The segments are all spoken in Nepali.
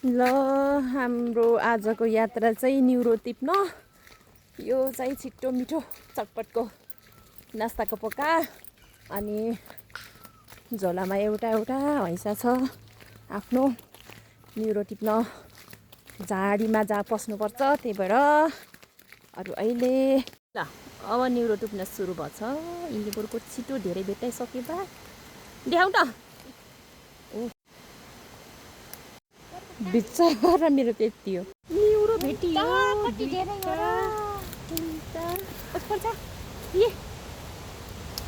ल हाम्रो आजको यात्रा चाहिँ न्युरो टिप्न यो चाहिँ छिटो मिठो चटपटको नास्ताको पोका अनि झोलामा एउटा एउटा हैसा छ आफ्नो न्युरो टिप्न झाडीमा जहाँ पस्नुपर्छ त्यही भएर अरू अहिले ल अब न्युरो टिप्न सुरु भएछ इन्दिपुरको छिटो धेरै भेटाइसके बा देखाउ त बिचरा मेरो त्यति हो न्युरो भेटियो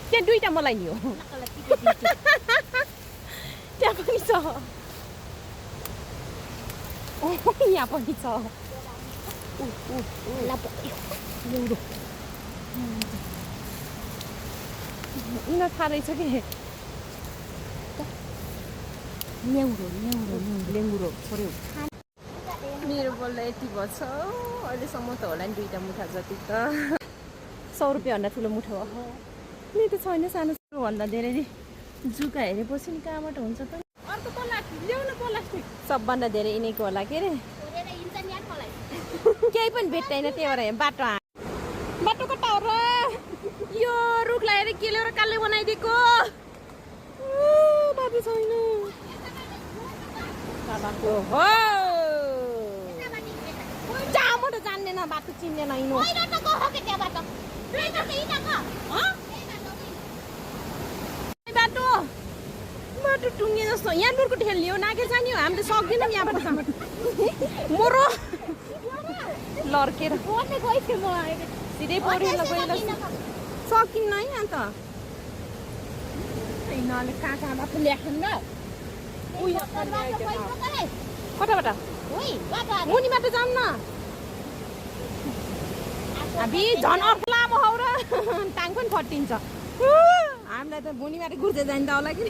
त्यहाँ दुईटा मलाई नि हो त्यहाँ पनि छ यहाँ पनि छ न्युरो यिनीहरू थाहा रहेछ कि ल्याङ्गुरो छोड्यो मेरो बोल्दा यति भएछ अहिलेसम्म त होला नि दुईटा मुठा जति त 100 रुपियाँभन्दा ठुलो मुठो हो नि त छैन सानो भन्दा धेरै जुका हेरेपछि नि कहाँबाट हुन्छ त अर्को प्लास्टिक ल्याउनु प्लास्टिक सबभन्दा धेरै यिनीको होला के अरे केही पनि भेट्दैन त्यही भएर बाटो कता हो र यो रुखलाई हेरेर के ल्याएर काले बनाइदिएको बाटो छैन हो जहाँबाट जान्दैन बाटो चिन्दैन हिँड्नु बाटो टुङ्गे जस्तो यहाँ लुरको ठेल्ने हो नाके जाने हो हामीले सक्दैनौँ यहाँबाट मरो लड्केर सिधै परेर गएर सकिन्न है यहाँ त यिनीहरूले कहाँ बाटो ल्याएन कताबाट मुनिबाट जान्न हामी झन् अर्को लामो हौ र टाङ पनि फटिन्छ हामीलाई त मुनिबाट गुर्दै जान्छ होला कि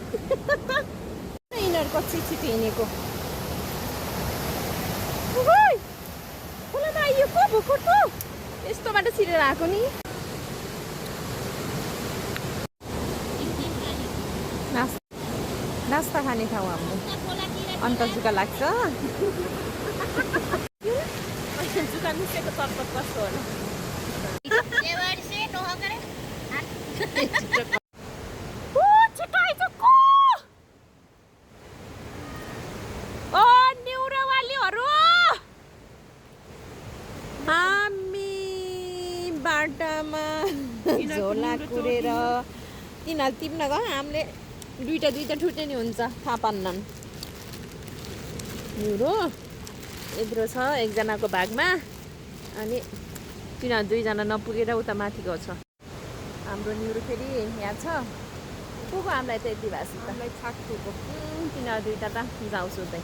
यिनीहरू कति छिटो हिँडेको खोलामा आइयो को भोकटो यस्तो बाटो छिरेर आएको नि नास्ता खाने ठाउँ हाम्रो अन्त जुका लाग्छ जुका मिसेको चटपट कस्तो होला न्युरोवालीहरू हामी बाटामा झोला कुरेर तिनीहरू टिप्न गयो हामीले दुईटा ठुटे नि हुन्छ थाहा पान्नन् न्युरो यत्रो छ एकजनाको भागमा अनि तिनीहरू दुईजना नपुगेर उता माथि गएको छ हाम्रो न्युरो फेरि यहाँ छ को हामीलाई त यति भएको छ त तिनीहरू दुईटा त जाउँछु